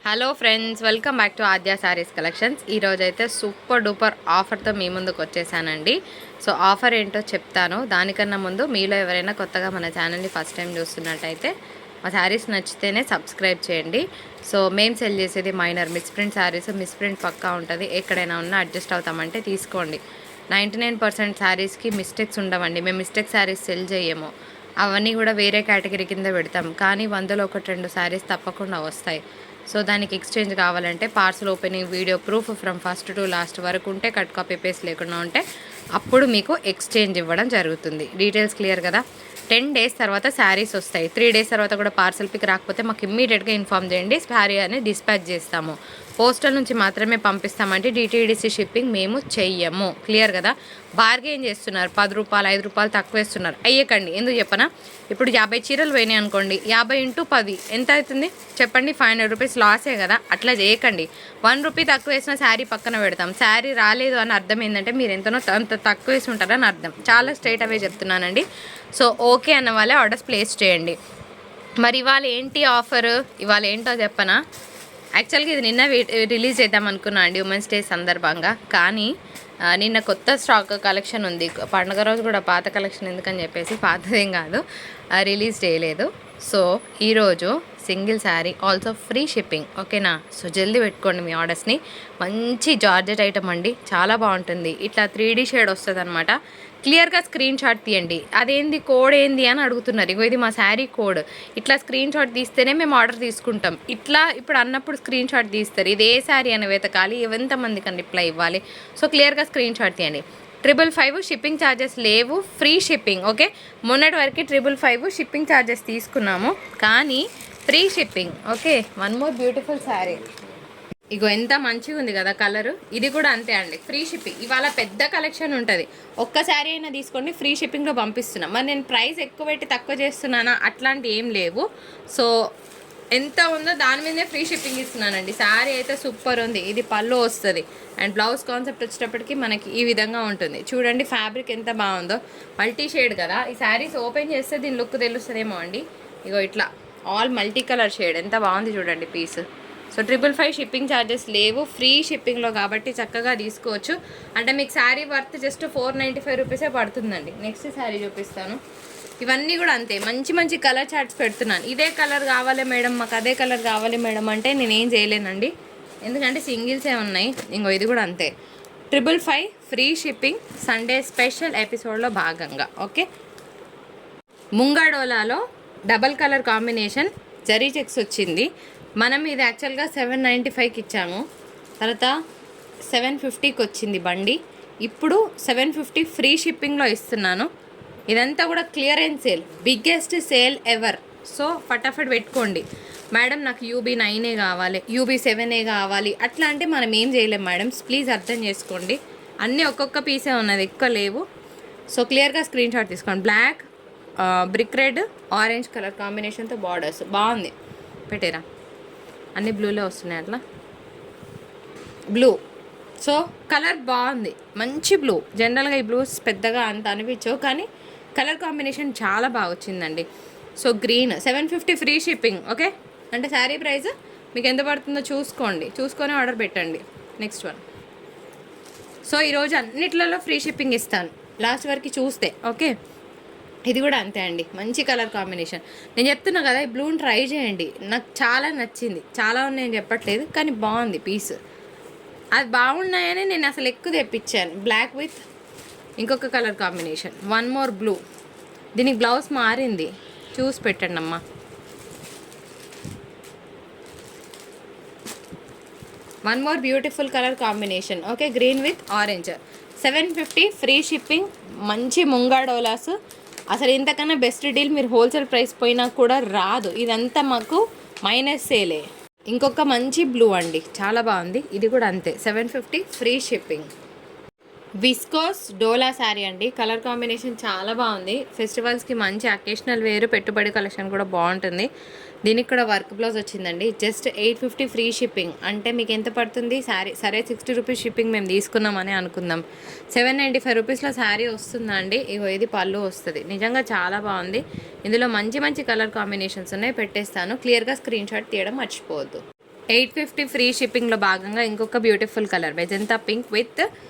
Hello friends, welcome back to Aadya saris collections. ఈరోజు అయితే super duper ఆఫర్తో మీ ముందుకు వచ్చేసానండి. సో ఆఫర్ ఏంటో చెప్తాను. దానికన్నా ముందు మీలో ఎవరైనా కొత్తగా మన ఛానల్ని ఫస్ట్ టైం చూస్తున్నట్టయితే మా శారీస్ నచ్చితేనే సబ్స్క్రైబ్ చేయండి. సో మేము సెల్ చేసేది మైనర్ మిస్ప్రింట్ శారీస్. మిస్ప్రింట్ పక్కా ఉంటుంది, ఎక్కడైనా ఉన్నా అడ్జస్ట్ అవుతామంటే తీసుకోండి. 99% శారీస్కి మిస్టేక్స్ ఉండవండి. మేము మిస్టేక్ శారీస్ సెల్ చేయము, అవన్నీ కూడా వేరే కేటగిరీ కింద పెడతాం. కానీ 100లో 1-2 శారీస్ తప్పకుండా వస్తాయి. సో దానికి ఎక్స్చేంజ్ కావాలంటే parcel opening video proof from first to last వరకు ఉంటే, కట్ కాపీ పేస్ట్ లేకుండా ఉంటే అప్పుడు మీకు ఎక్స్చేంజ్ ఇవ్వడం జరుగుతుంది. డీటెయిల్స్ క్లియర్ కదా. 10 డేస్ తర్వాత శారీస్ వస్తాయి. 3 డేస్ తర్వాత కూడా పార్సల్ పిక్ రాకపోతే మాకు ఇమ్మీడియట్గా ఇన్ఫామ్ చేయండి, శారీ అనేది డిస్పాచ్ చేస్తాము. పోస్టల్ నుంచి మాత్రమే పంపిస్తామంటే డిటీడీసీ షిప్పింగ్ మేము చెయ్యము. క్లియర్ కదా. బార్గెన్ చేస్తున్నారు, 10 రూపాయలు 5 రూపాయలు తక్కువ వేస్తున్నారు, అయ్యకండి. ఎందుకు చెప్పనా, ఇప్పుడు 50 చీరలు పోయినాయి అనుకోండి, 50 × 10 ఎంత అవుతుంది చెప్పండి? 500 రూపీస్ లాసే కదా. అట్లా చేయకండి. 1 రూపీ తక్కువ వేసిన శారీ పక్కన పెడతాం. శారీ రాలేదు అని అర్థం ఏంటంటే మీరు ఎంతనో అంత తక్కువ వేసి ఉంటారని అర్థం. చాలా స్ట్రైట్ అవే చెప్తున్నానండి. సో ఓకే అన్న వాళ్ళే ఆర్డర్స్ ప్లేస్ చేయండి. మరి ఇవాళ ఏంటి ఆఫర్, ఇవాళ ఏంటో చెప్పనా. యాక్చువల్గా ఇది నిన్న రిలీజ్ చేద్దాం అనుకున్నా అండి, ఉమెన్స్ డే సందర్భంగా. కానీ నిన్న కొత్త స్టాక్ కలెక్షన్ ఉంది. పండుగ రోజు కూడా పాత కలెక్షన్ ఎందుకని చెప్పేసి పాతదేం కాదు, రిలీజ్ చేయలేదు. సో ఈరోజు single sari also free shipping, ఓకేనా. సో జల్దీ పెట్టుకోండి మీ ఆర్డర్స్ని. మంచి జార్జెట్ ఐటమ్ అండి, చాలా బాగుంటుంది. ఇట్లా 3D షేడ్ వస్తుంది అనమాట. క్లియర్గా స్క్రీన్ షాట్ తీయండి. అదేంది కోడ్ ఏంది అని అడుగుతున్నారు. ఇగో ఇది మా శారీ కోడ్. ఇట్లా స్క్రీన్ షాట్ తీస్తేనే మేము ఆర్డర్ తీసుకుంటాం. ఇట్లా ఇప్పుడు అన్నప్పుడు స్క్రీన్ షాట్ తీస్తారు. ఇది ఏ శారీ అని వెతకాలి, ఎంతమందికి అని రిప్లై ఇవ్వాలి. సో క్లియర్గా స్క్రీన్ షాట్ తీయండి. 555 షిప్పింగ్ ఛార్జెస్ లేవు, ఫ్రీ షిప్పింగ్. ఓకే, మొన్నటి వరకు 555 షిప్పింగ్ ఛార్జెస్ తీసుకున్నాము, కానీ free shipping. Okay, one more beautiful sari. ఇగో ఎంత మంచిగా ఉంది కదా కలరు. ఇది కూడా అంతే అండి, ఫ్రీ షిప్పింగ్. ఇవాళ పెద్ద కలెక్షన్ ఉంటుంది. ఒక్క శారీ అయినా తీసుకోండి, ఫ్రీ షిప్పింగ్లో పంపిస్తున్నాం. మరి నేను ప్రైస్ ఎక్కువ పెట్టి తక్కువ చేస్తున్నానా, అట్లాంటి ఏం లేవు. సో ఎంత ఉందో దాని మీదే ఫ్రీ షిప్పింగ్ ఇస్తున్నానండి. శారీ అయితే సూపర్ ఉంది. ఇది పళ్ళు వస్తుంది అండ్ బ్లౌజ్ కాన్సెప్ట్ వచ్చేటప్పటికి మనకి ఈ విధంగా ఉంటుంది. చూడండి ఫ్యాబ్రిక్ ఎంత బాగుందో, మల్టీ షేడ్ కదా. ఈ శారీస్ ఓపెన్ చేస్తే దీని లుక్ తెలుస్తుందేమో అండి. ఇగో ఇట్లా ఆల్ మల్టీ కలర్ షేడ్, ఎంత బాగుంది చూడండి పీస్. సో 555 షిప్పింగ్ ఛార్జెస్ లేవు, ఫ్రీ షిప్పింగ్లో కాబట్టి చక్కగా తీసుకోవచ్చు. అంటే మీకు శారీ వర్త్ జస్ట్ 495 రూపీసే పడుతుందండి. నెక్స్ట్ శారీ చూపిస్తాను. ఇవన్నీ కూడా అంతే, మంచి మంచి కలర్ చార్ట్స్ పెడుతున్నాను. ఇదే కలర్ కావాలి మేడం, మాకు అదే కలర్ కావాలి మేడం అంటే నేనేం చేయలేనండి, ఎందుకంటే సింగిల్సే ఉన్నాయి. ఇంకో ఇది కూడా అంతే, 555 ఫ్రీ షిప్పింగ్ సండే స్పెషల్ ఎపిసోడ్లో భాగంగా. ఓకే, ముంగాడోలాలో double colour combination zari checks వచ్చింది. మనం ఇది యాక్చువల్గా 795కి ఇచ్చాము, తర్వాత 750కి వచ్చింది బండి. ఇప్పుడు 750 ఫ్రీ షిప్పింగ్లో ఇస్తున్నాను. ఇదంతా కూడా clearance sale, biggest sale ever. So ఫటాఫట్ పెట్టుకోండి. మేడం నాకు UB9 కావాలి, UB7 కావాలి అట్లా అంటే మనం ఏం చేయలేం మేడం, ప్లీజ్ అర్థం చేసుకోండి. అన్నీ ఒక్కొక్క పీసే ఉన్నది, ఎక్కువ లేవు. సో క్లియర్గా స్క్రీన్ షాట్ తీసుకోండి. Black, brick red, orange colour కాంబినేషన్తో బార్డర్స్ బాగుంది. పెట్టేరా, అన్ని బ్లూలో వస్తున్నాయి, అట్లా బ్లూ. సో కలర్ బాగుంది, మంచి బ్లూ. జనరల్గా ఈ బ్లూస్ పెద్దగా అంత అనిపించవు, కానీ కలర్ కాంబినేషన్ చాలా బాగా వచ్చిందండి. So green 750 free shipping. Okay, అంటే శారీ ప్రైస్ మీకు ఎంత పడుతుందో చూసుకోండి, చూసుకొని ఆర్డర్ పెట్టండి. Next one. సో ఈరోజు అన్నిట్లలో ఫ్రీ షిప్పింగ్ ఇస్తాను, లాస్ట్ వరకు చూస్తే. ఓకే, ఇది కూడా అంతే అండి, మంచి కలర్ కాంబినేషన్. నేను చెప్తున్నా కదా, ఈ బ్లూని ట్రై చేయండి, నాకు చాలా నచ్చింది. చాలా ఉన్నాయని చెప్పట్లేదు, కానీ బాగుంది పీస్. అది బాగున్నాయని నేను అసలు ఎక్కువ తెప్పించాను. బ్లాక్ విత్ ఇంకొక colour combination, one more blue. దీనికి బ్లౌజ్ మారింది, చూసి పెట్టండి అమ్మా. One more beautiful colour combination. Okay, green with orange. 750 free shipping, మంచి ముంగాడోలాస్. అసలు ఇంతకన్నా బెస్ట్ డీల్ మీరు హోల్సేల్ ప్రైస్ పోయినా కూడా రాదు. ఇదంతా మాకు మైనస్ సేలే. ఇంకొక మంచి బ్లూ అండి, చాలా బాగుంది. ఇది కూడా అంతే, 750 ఫ్రీ షిప్పింగ్. విస్కోస్ డోలా శారీ అండి, కలర్ కాంబినేషన్ చాలా బాగుంది. ఫెస్టివల్స్కి మంచి అకేషనల్ వేరు, పెట్టుబడి కలెక్షన్ కూడా బాగుంటుంది. దీనికి కూడా వర్క్ బ్లౌజ్ వచ్చిందండి. Just 850 free shipping. అంటే మీకు ఎంత పడుతుంది శారీ? సరే 60 రూపీస్ షిప్పింగ్ మేము తీసుకున్నామని అనుకుందాం, 795 రూపీస్లో శారీ వస్తుందా అండి. ఇగో ఇది పళ్ళు వస్తుంది, నిజంగా చాలా బాగుంది. ఇందులో మంచి మంచి కలర్ కాంబినేషన్స్ ఉన్నాయి, పెట్టేస్తాను. క్లియర్గా స్క్రీన్ షాట్ తీయడం మర్చిపోవద్దు. 850 ఫ్రీ షిప్పింగ్లో భాగంగా ఇంకొక beautiful colour magenta pink with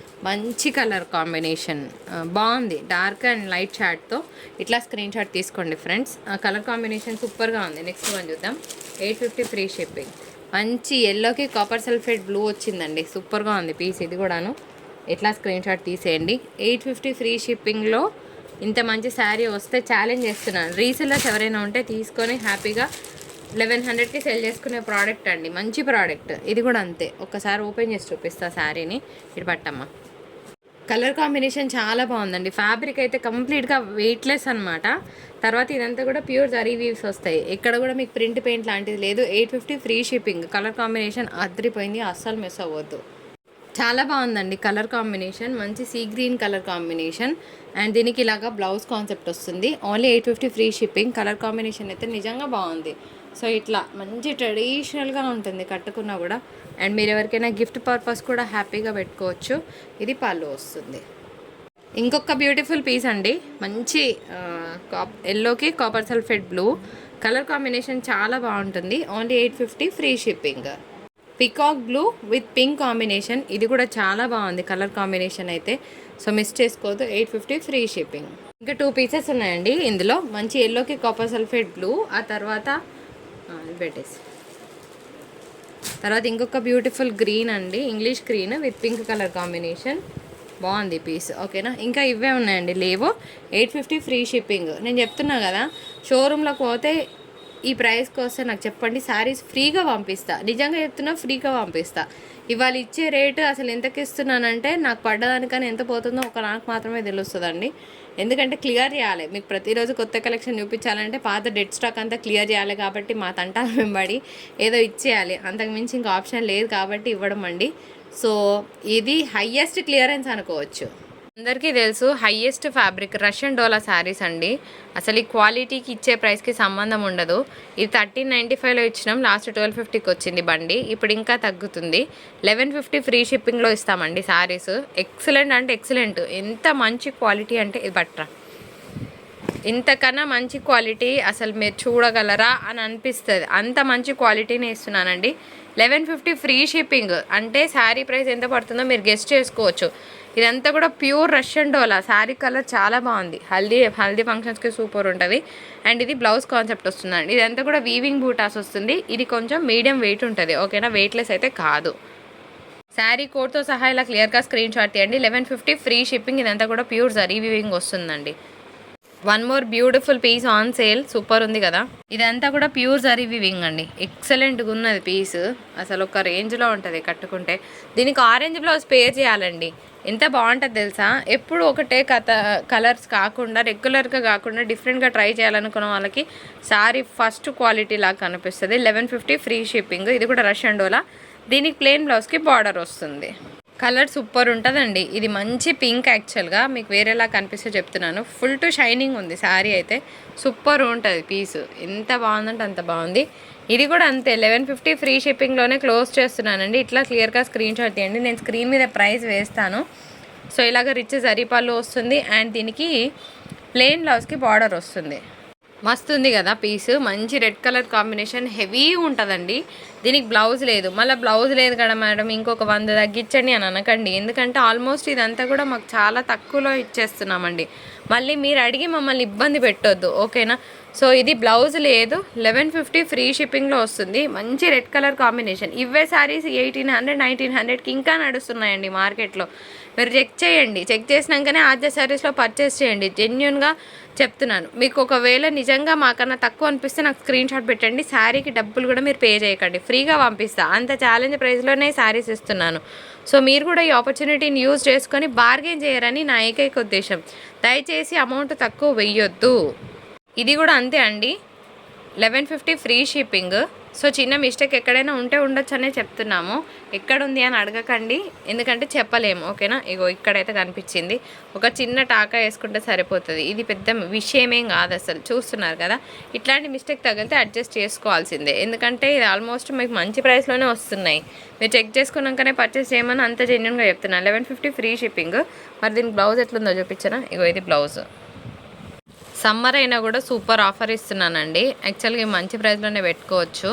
మంచి కలర్ కాంబినేషన్. బాగుంది, డార్క్ అండ్ లైట్ షార్ట్తో. ఇట్లా స్క్రీన్ షాట్ తీసుకోండి ఫ్రెండ్స్. కలర్ కాంబినేషన్ సూపర్గా ఉంది. నెక్స్ట్ వన్ చూద్దాం. 850 ఫ్రీ షిప్పింగ్. మంచి ఎల్లోకి కాపర్ సల్ఫేట్ బ్లూ వచ్చిందండి, సూపర్గా ఉంది పీస్. ఇది కూడాను ఇట్లా స్క్రీన్ షాట్ తీసేయండి. 850 ఫ్రీ షిప్పింగ్లో ఇంత మంచి శారీ వస్తే ఛాలెంజ్ చేస్తున్నాను. రీసెల్లర్స్ ఎవరైనా ఉంటే తీసుకొని హ్యాపీగా 1100కి సెల్ చేసుకునే ప్రోడక్ట్ అండి, మంచి ప్రోడక్ట్. ఇది కూడా అంతే. ఒక్కసారి ఓపెన్ చేసి చూపిస్తా శారీని. ఇటు పట్టమ్మా. కలర్ కాంబినేషన్ చాలా బాగుందండి. ఫ్యాబ్రిక్ అయితే కంప్లీట్గా వెయిట్లెస్ అనమాట. తర్వాత ఇదంతా కూడా ప్యూర్ జరీ వీవ్స్ వస్తాయి. ఇక్కడ కూడా మీకు ప్రింట్ పెయింట్ లాంటిది లేదు. 850 ఫ్రీ షిప్పింగ్. కలర్ కాంబినేషన్ అదిరిపోయింది, అస్సలు మిస్ అవ్వద్దు. చాలా బాగుందండి కలర్ కాంబినేషన్. మంచి sea green colour combination and దీనికి ఇలాగా బ్లౌజ్ కాన్సెప్ట్ వస్తుంది. Only 850 free shipping. Colour combination అయితే నిజంగా బాగుంది. సో ఇట్లా మంచి ట్రెడిషనల్గా ఉంటుంది కట్టుకున్నా కూడా. అండ్ మీరు ఎవరికైనా గిఫ్ట్ పర్పస్ కూడా హ్యాపీగా పెట్టుకోవచ్చు. ఇది పళ్ళు వస్తుంది. ఇంకొక బ్యూటిఫుల్ పీస్ అండి, మంచి ఎల్లోకి copper sulphate blue colour combination చాలా బాగుంటుంది. Only 850 free shipping. Peacock blue with pink combination. ఇది కూడా చాలా బాగుంది కలర్ కాంబినేషన్ అయితే. సో మిస్ చేసుకోవద్దు. 850 ఫ్రీ షిప్పింగ్. ఇంకా 2 పీసెస్ ఉన్నాయండి ఇందులో. మంచి ఎల్లోకి కాపర్ సల్ఫేట్ బ్లూ, ఆ తర్వాత పెట్టేసి తర్వాత ఇంకొక బ్యూటిఫుల్ గ్రీన్ అండి, English green with pink colour combination. బాగుంది పీస్. ఓకేనా, ఇంకా ఇవే ఉన్నాయండి, లేవు. 850 ఫ్రీ షిప్పింగ్. నేను చెప్తున్నా కదా, షోరూంలోకి పోతే ఈ ప్రైస్కి వస్తే నాకు చెప్పండి, శారీస్ ఫ్రీగా పంపిస్తా. నిజంగా చెప్తున్నా, ఫ్రీగా పంపిస్తా. ఇవాళ ఇచ్చే రేటు అసలు ఎంతకి ఇస్తున్నానంటే నాకు పడ్డదానికని ఎంత పోతుందో నాకు మాత్రమే తెలుస్తుందండి. ఎందుకంటే క్లియర్ చేయాలి మీకు. ప్రతిరోజు కొత్త కలెక్షన్ చూపించాలంటే పాత డెడ్ స్టాక్ అంతా క్లియర్ చేయాలి. కాబట్టి మా తంటాల వెంబడి ఏదో ఇచ్చేయాలి, అంతకుమించి ఇంకా ఆప్షన్ లేదు కాబట్టి ఇవ్వడం అండి. సో ఇది హయ్యెస్ట్ క్లియరెన్స్ అనుకోవచ్చు. అందరికీ తెలుసు హైయెస్ట్ ఫ్యాబ్రిక్ రష్యన్ డోలా శారీస్ అండి. అసలు ఈ క్వాలిటీకి ఇచ్చే ప్రైస్కి సంబంధం ఉండదు. ఇది 1395లో ఇచ్చినాం, లాస్ట్ 1250కి వచ్చింది బండి. ఇప్పుడు ఇంకా తగ్గుతుంది. 1150 ఫ్రీ షిప్పింగ్లో ఇస్తామండి శారీస్. ఎక్సలెంట్ అంటే ఎక్సలెంట్. ఎంత మంచి క్వాలిటీ అంటే ఇది బట్రా, ఇంతకన్నా మంచి క్వాలిటీ అసలు మీరు చూడగలరా అని అనిపిస్తుంది. అంత మంచి క్వాలిటీని ఇస్తున్నానండి. 1150 ఫ్రీ షిప్పింగ్ అంటే శారీ ప్రైస్ ఎంత పడుతుందో మీరు గెస్ట్ చేసుకోవచ్చు. ఇదంతా కూడా ప్యూర్ రష్యన్ డోలా. శారీ కలర్ చాలా బాగుంది. హల్దీ ఫంక్షన్స్కి సూపర్ ఉంటుంది. అండ్ ఇది బ్లౌజ్ కాన్సెప్ట్ వస్తుందండి. ఇదంతా కూడా వీవింగ్ బూటాస్ వస్తుంది. ఇది కొంచెం మీడియం వెయిట్ ఉంటుంది. ఓకేనా, వెయిట్లెస్ అయితే కాదు. శారీ కోడ్తో సహా ఇలా క్లియర్గా స్క్రీన్ షాట్ తీయండి. 1150 ఫ్రీ షిప్పింగ్. ఇదంతా కూడా ప్యూర్ జరీ వీవింగ్ వస్తుందండి. One more beautiful piece on sale. Super ఉంది కదా. ఇదంతా కూడా ప్యూర్ జరీ వీవింగ్ అండి. ఎక్సలెంట్గా ఉన్నది పీస్. అసలు ఒక రేంజ్లో ఉంటుంది కట్టుకుంటే. దీనికి ఆరెంజ్ బ్లౌజ్ పేర్ చేయాలండి, ఎంత బాగుంటుంది తెలుసా. ఎప్పుడు ఒకటే కలర్స్ కాకుండా, రెగ్యులర్గా కాకుండా డిఫరెంట్గా ట్రై చేయాలనుకున్న వాళ్ళకి శారీ ఫస్ట్ క్వాలిటీ లాగా కనిపిస్తుంది. 1150 ఫ్రీ షిప్పింగ్. ఇది కూడా రష్యన్ డోలా. దీనికి ప్లెయిన్ బ్లౌజ్కి బార్డర్ వస్తుంది. కలర్ సూపర్ ఉంటుందండి. ఇది మంచి పింక్. యాక్చువల్గా మీకు వేరేలా కనిపిస్తే చెప్తున్నాను. ఫుల్ టు షైనింగ్ ఉంది శారీ అయితే. సూపర్ ఉంటుంది పీసు. ఎంత బాగుందంటే అంత బాగుంది. ఇది కూడా అంతే. 1150 ఫ్రీ షిప్పింగ్లోనే క్లోజ్ చేస్తున్నానండి. ఇట్లా క్లియర్గా స్క్రీన్ షాట్ తీయండి. నేను స్క్రీన్ మీద ప్రైస్ వేస్తాను. సో ఇలాగ రిచ్ జరీ పళ్ళు వస్తుంది. అండ్ దీనికి ప్లెయిన్ బ్లౌజ్కి బార్డర్ వస్తుంది. మస్తు ఉంది కదా పీసు. మంచి రెడ్ కలర్ కాంబినేషన్, హెవీ ఉంటుందండి. దీనికి బ్లౌజ్ లేదు. మళ్ళీ బ్లౌజ్ లేదు కదా మేడం, ఇంకొక 100 తగ్గించండి అని అనకండి. ఎందుకంటే ఆల్మోస్ట్ ఇదంతా కూడా మాకు చాలా తక్కువలో ఇచ్చేస్తున్నామండి. మళ్ళీ మీరు అడిగి మమ్మల్ని ఇబ్బంది పెట్టొద్దు. ఓకేనా. సో ఇది బ్లౌజ్ లేదు. 1150 ఫ్రీ షిప్పింగ్లో వస్తుంది. మంచి రెడ్ కలర్ కాంబినేషన్. ఇవే శారీస్ 1800 1900కి ఇంకా నడుస్తున్నాయండి మార్కెట్లో. మీరు చెక్ చేయండి. చెక్ చేసినాకనే ఆద్య శారీస్లో పర్చేస్ చేయండి. జెన్యున్గా చెప్తున్నాను. మీకు ఒకవేళ నిజంగా మాకన్నా తక్కువ అనిపిస్తే నాకు స్క్రీన్ షాట్ పెట్టండి. శారీకి డబ్బులు కూడా మీరు పే చేయకండి, ఫ్రీగా పంపిస్తా. అంత ఛాలెంజ్ ప్రైస్లోనే శారీస్ ఇస్తున్నాను. సో మీరు కూడా ఈ ఆపర్చునిటీని యూజ్ చేసుకొని బార్గెన్ చేయరని నా ఏకైక ఉద్దేశం. దయచేసి అమౌంట్ తక్కువ వెయ్యొద్దు. ఇది కూడా అంతే అండి. 1150 ఫ్రీ షిప్పింగ్. సో చిన్న మిస్టేక్ ఎక్కడైనా ఉంటే ఉండొచ్చు అనే చెప్తున్నాము. ఎక్కడుంది అని అడగకండి, ఎందుకంటే చెప్పలేము. ఓకేనా. ఇగో ఇక్కడైతే కనిపించింది. ఒక చిన్న టాకా వేసుకుంటే సరిపోతుంది. ఇది పెద్ద విషయమేం కాదు అసలు. చూస్తున్నారు కదా, ఇట్లాంటి మిస్టేక్ తగిలితే అడ్జస్ట్ చేసుకోవాల్సిందే. ఎందుకంటే ఇది ఆల్మోస్ట్ మీకు మంచి ప్రైస్లోనే వస్తున్నాయి. మీరు చెక్ చేసుకున్నాకనే పర్చేస్ చేయమని అంత జెన్యున్గా చెప్తున్నాను. 1150 ఫ్రీ షిప్పింగ్. మరి దీనికి బ్లౌజ్ ఎట్లుందో చూపించనా. ఇగో ఇది బ్లౌజ్. సమ్మర్ అయినా కూడా సూపర్ ఆఫర్ ఇస్తున్నానండి. యాక్చువల్గా మంచి ప్రైస్లోనే పెట్టుకోవచ్చు.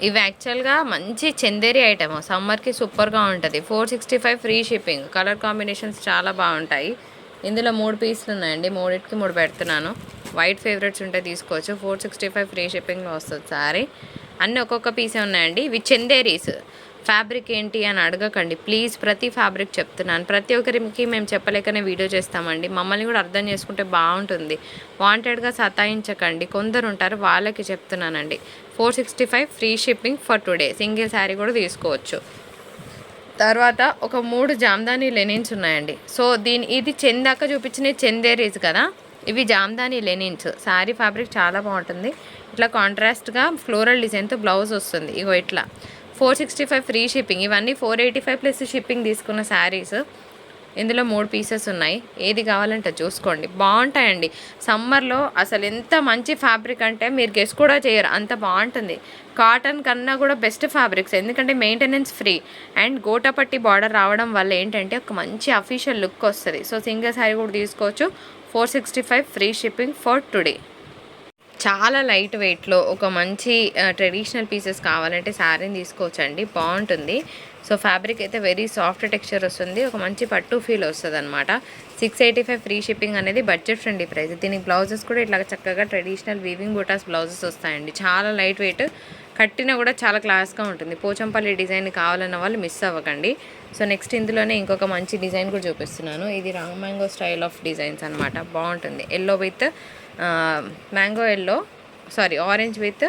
ఇవి యాక్చువల్గా మంచి చందేరి ఐటమ్, సమ్మర్కి సూపర్గా ఉంటుంది. 465 ఫ్రీ షిప్పింగ్. కలర్ కాంబినేషన్స్ చాలా బాగుంటాయి. ఇందులో 3 పీసులు ఉన్నాయండి, 3కి 3 పెడుతున్నాను. వైట్ ఫేవరెట్స్ ఉంటే తీసుకోవచ్చు. 465 ఫ్రీ షిప్పింగ్లో వస్తుంది సారీ. అన్నీ ఒక్కొక్క పీసే ఉన్నాయండి. ఇవి చందేరీస్. ఫ్యాబ్రిక్ ఏంటి అని అడగకండి ప్లీజ్, ప్రతి ఫ్యాబ్రిక్ చెప్తున్నాను. ప్రతి ఒక్కరికి మేము చెప్పలేకనే వీడియో చేస్తామండి. మమ్మల్ని కూడా అర్థం చేసుకుంటే బాగుంటుంది. వాంటెడ్గా సతాయించకండి, కొందరు ఉంటారు వాళ్ళకి చెప్తున్నానండి. 465 free shipping for today. Single sari కూడా తీసుకోవచ్చు. తర్వాత ఒక 3 జామ్దాని లెనిన్స్ ఉన్నాయండి. సో ఇది చందాక చూపించిన చందేరీస్ కదా, ఇవి జామ్దాని లెనిన్స్. శారీ ఫ్యాబ్రిక్ చాలా బాగుంటుంది. ఇట్లా కాంట్రాస్ట్గా ఫ్లోరల్ డిజైన్తో బ్లౌజ్ వస్తుంది. ఇగో ఇట్లా 465 ఫ్రీ షిప్పింగ్. ఇవన్నీ 485 ప్లస్ షిప్పింగ్ తీసుకున్న శారీస్. ఇందులో 3 పీసెస్ ఉన్నాయి. ఏది కావాలంటే చూసుకోండి, బాగుంటాయండి. సమ్మర్లో అసలు ఎంత మంచి ఫ్యాబ్రిక్ అంటే మీరు గెస్ కూడా చేయరు, అంత బాగుంటుంది. కాటన్ కన్నా కూడా బెస్ట్ ఫ్యాబ్రిక్స్, ఎందుకంటే maintenance free and gota patti border రావడం వల్ల ఏంటంటే ఒక మంచి అఫీషియల్ లుక్ వస్తుంది. సో సింగిల్ శారీ కూడా తీసుకోవచ్చు. 465 ఫ్రీ షిప్పింగ్ ఫర్ టుడే. చాలా లైట్ వెయిట్లో ఒక మంచి ట్రెడిషనల్ పీసెస్ కావాలంటే శారీని తీసుకోవచ్చండి, బాగుంటుంది. సో ఫ్యాబ్రిక్ అయితే వెరీ సాఫ్ట్ టెక్స్చర్ వస్తుంది, ఒక మంచి పట్టు ఫీల్ వస్తుంది అనమాట. 685 ఫ్రీ షిప్పింగ్ అనేది బడ్జెట్ ఫ్రెండ్లీ ప్రైస్. దీనికి బ్లౌజెస్ కూడా ఇట్లా చక్కగా ట్రెడిషనల్ వీవింగ్ బూటాస్ బ్లౌజెస్ వస్తాయండి. చాలా లైట్ వెయిట్, కట్టినా కూడా చాలా క్లాస్గా ఉంటుంది. పోచంపల్లి డిజైన్ కావాలన్న వాళ్ళు మిస్ అవ్వకండి. సో నెక్స్ట్ ఇందులోనే ఇంకొక మంచి డిజైన్ కూడా చూపిస్తున్నాను. ఇది wrong mango style of designs అనమాట, బాగుంటుంది. Yellow with mango yellow, orange with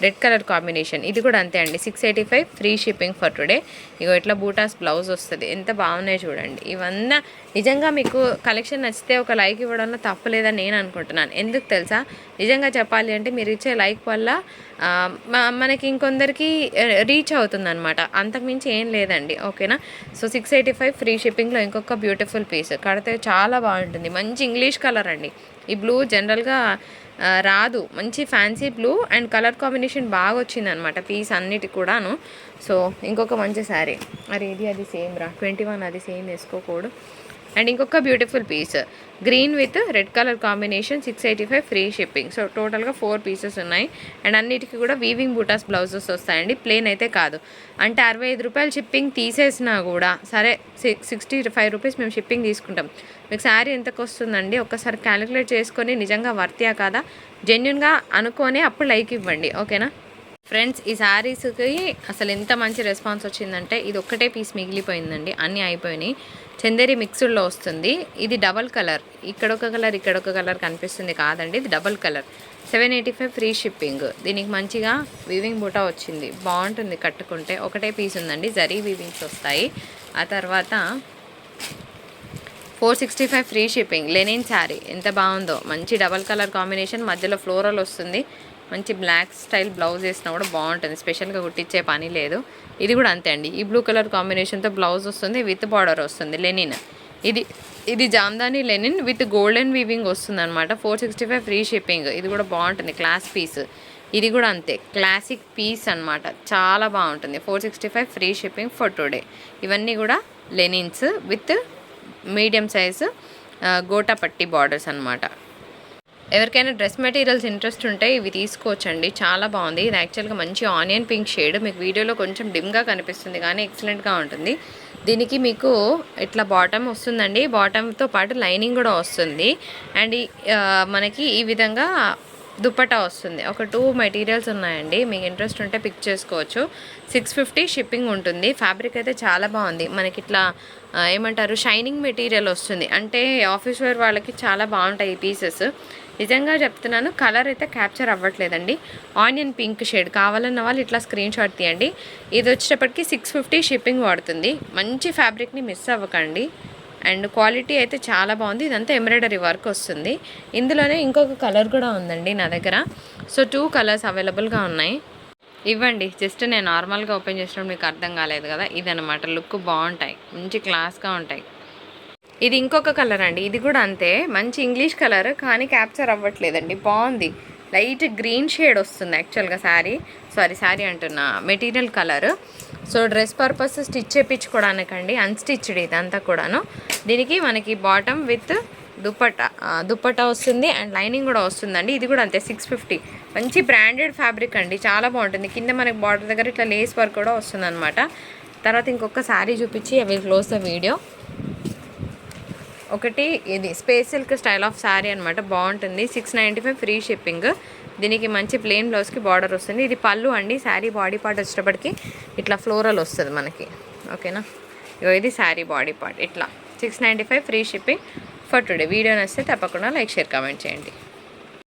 red colour combination. ఇది కూడా అంతే అండి, 685 ఫ్రీ షిప్పింగ్ ఫర్ టుడే. ఇగో ఇట్లా బూటాస్ బ్లౌజ్ వస్తుంది, ఎంత బాగున్నాయి చూడండి. ఇవన్నీ నిజంగా మీకు కలెక్షన్ నచ్చితే ఒక లైక్ ఇవ్వడంలో తప్పలేదని నేను అనుకుంటున్నాను. ఎందుకు తెలుసా, నిజంగా చెప్పాలి అంటే మీరు ఇచ్చే లైక్ వల్ల మనకి ఇంకొందరికి రీచ్ అవుతుంది అనమాట, అంతకుమించి ఏం లేదండి. ఓకేనా. సో 685 ఫ్రీ షిప్పింగ్లో ఇంకొక బ్యూటిఫుల్ పీస్, కడితే చాలా బాగుంటుంది. మంచి ఇంగ్లీష్ కలర్ అండి. ఈ బ్లూ జనరల్గా రాదు, మంచి fancy blue and colour combination బాగా వచ్చింది అనమాట పీస్ అన్నిటి కూడాను. సో ఇంకొక మంచి శారీ, అది సేమ్ రా 21, అది సేమ్ వేసుకోకూడదు. అండ్ ఇంకొక beautiful piece green with red colour combination, 685 free shipping. So టోటల్గా 4 పీసెస్ ఉన్నాయి. అండ్ అన్నిటికీ కూడా వీవింగ్ బూటాస్ బ్లౌజెస్ వస్తాయండి, ప్లెయిన్ అయితే కాదు. అంటే 65 రూపాయలు షిప్పింగ్ తీసేసినా కూడా సరే 65 రూపీస్ మేము షిప్పింగ్ తీసుకుంటాం. మీకు శారీ ఎంతకు వస్తుందండి ఒక్కసారి క్యాలిక్యులేట్ చేసుకొని నిజంగా వర్తియా కాదా జెన్యున్గా అనుకొని అప్పుడు లైక్ ఇవ్వండి. ఓకేనా ఫ్రెండ్స్. ఈ శారీస్కి అసలు ఎంత మంచి రెస్పాన్స్ వచ్చిందంటే ఇది ఒక్కటే పీస్ మిగిలిపోయిందండి, అన్నీ అయిపోయినాయి. చందేరి మిక్స్డ్లో వస్తుంది. ఇది డబల్ కలర్, ఇక్కడొక కలర్ ఇక్కడొక కలర్ కనిపిస్తుంది కాదండి, ఇది డబల్ కలర్. 785 free shipping. దీనికి మంచిగా వీవింగ్ బూటా వచ్చింది, బాగుంటుంది కట్టుకుంటే. ఒకటే పీస్ ఉందండి, జరీ వీవింగ్స్ వస్తాయి. ఆ తర్వాత 465 ఫ్రీ షిప్పింగ్ లెనిన్ శారీ, ఎంత బాగుందో. మంచి డబల్ కలర్ కాంబినేషన్, మధ్యలో ఫ్లోరల్ వస్తుంది. మంచి బ్లాక్ స్టైల్ బ్లౌజ్ వేసినా కూడా బాగుంటుంది, స్పెషల్గా కుట్టించే పని లేదు. ఇది కూడా అంతే అండి, ఈ బ్లూ కలర్ కాంబినేషన్తో బ్లౌజ్ వస్తుంది, విత్ బార్డర్ వస్తుంది. లెనిన్ ఇది Jamdani Lenin with golden weaving వస్తుంది అనమాట. 465 ఫ్రీ షిప్పింగ్. ఇది కూడా బాగుంటుంది, క్లాస్ పీస్. ఇది కూడా అంతే, క్లాసిక్ పీస్ అనమాట, చాలా బాగుంటుంది. 465 ఫ్రీ షిప్పింగ్ ఫర్ టుడే. ఇవన్నీ కూడా linens with medium size gota patti borders అనమాట. ఎవరికైనా డ్రెస్ మెటీరియల్స్ ఇంట్రెస్ట్ ఉంటే ఇవి తీసుకోవచ్చండి, చాలా బాగుంది. ఇది యాక్చువల్గా మంచి ఆనియన్ పింక్ షేడ్, మీకు వీడియోలో కొంచెం డిమ్గా కనిపిస్తుంది కానీ ఎక్సలెంట్గా ఉంటుంది. దీనికి మీకు ఇట్లా బాటమ్ వస్తుందండి, బాటమ్తో పాటు లైనింగ్ కూడా వస్తుంది. అండ్ మనకి ఈ విధంగా దుప్పటా వస్తుంది. ఒక 2 మెటీరియల్స్ ఉన్నాయండి, మీకు ఇంట్రెస్ట్ ఉంటే పిక్ చేసుకోవచ్చు. 650 షిప్పింగ్ ఉంటుంది. ఫ్యాబ్రిక్ అయితే చాలా బాగుంది, మనకి ఇట్లా ఏమంటారు షైనింగ్ మెటీరియల్ వస్తుంది. అంటే ఆఫీస్ వేర్ వాళ్ళకి చాలా బాగుంటాయి ఈ పీసెస్. నిజంగా చెప్తున్నాను, కలర్ అయితే క్యాప్చర్ అవ్వట్లేదండి. ఆనియన్ పింక్ షేడ్ కావాలన్న వాళ్ళు ఇట్లా స్క్రీన్ షాట్ తీయండి. ఇది వచ్చేటప్పటికి 650 షిప్పింగ్ పడుతుంది. మంచి ఫ్యాబ్రిక్ని మిస్ అవ్వకండి. అండ్ క్వాలిటీ అయితే చాలా బాగుంది. ఇదంతా ఎంబ్రాయిడరీ వర్క్ వస్తుంది. ఇందులోనే ఇంకొక కలర్ కూడా ఉందండి నా దగ్గర. సో 2 కలర్స్ అవైలబుల్గా ఉన్నాయి. ఇవ్వండి, జస్ట్ నేను నార్మల్గా ఓపెన్ చేసినప్పుడు మీకు అర్థం కాలేదు కదా, ఇదనమాట. లుక్ బాగుంటాయి, మంచి క్లాస్గా ఉంటాయి. ఇది ఇంకొక కలర్ అండి, ఇది కూడా అంతే, మంచి ఇంగ్లీష్ కలర్ కానీ క్యాప్చర్ అవ్వట్లేదండి, బాగుంది. లైట్ గ్రీన్ షేడ్ వస్తుంది యాక్చువల్గా శారీ అంటున్నా material colour. So dress purpose stitch చేయించుకోవడానికండి, అన్స్టిచ్డ్ ఇదంతా కూడాను. దీనికి మనకి బాటమ్ విత్ దుప్పట్టా వస్తుంది అండ్ లైనింగ్ కూడా వస్తుందండి. ఇది కూడా అంతే 650. మంచి బ్రాండెడ్ ఫ్యాబ్రిక్ అండి, చాలా బాగుంటుంది. కింద మనకి బార్డర్ దగ్గర ఇట్లా లేస్ వర్క్ కూడా వస్తుంది అనమాట. తర్వాత ఇంకొక శారీ చూపించి I will close the video. ఒకటి ఇది space silk style of sari అనమాట, బాగుంటుంది. 695 ఫ్రీ షిప్పింగ్. దీనికి మంచి ప్లెయిన్ బ్లౌజ్కి బార్డర్ వస్తుంది. ఇది పళ్ళు అండి. శారీ బాడీ పార్ట్ వచ్చేటప్పటికి ఇట్లా ఫ్లోరల్ వస్తుంది మనకి, ఓకేనా. ఇది శారీ బాడీ పార్ట్ ఇట్లా 695 free shipping for today. Video నచ్చితే తప్పకుండా లైక్ షేర్ కామెంట్ చేయండి.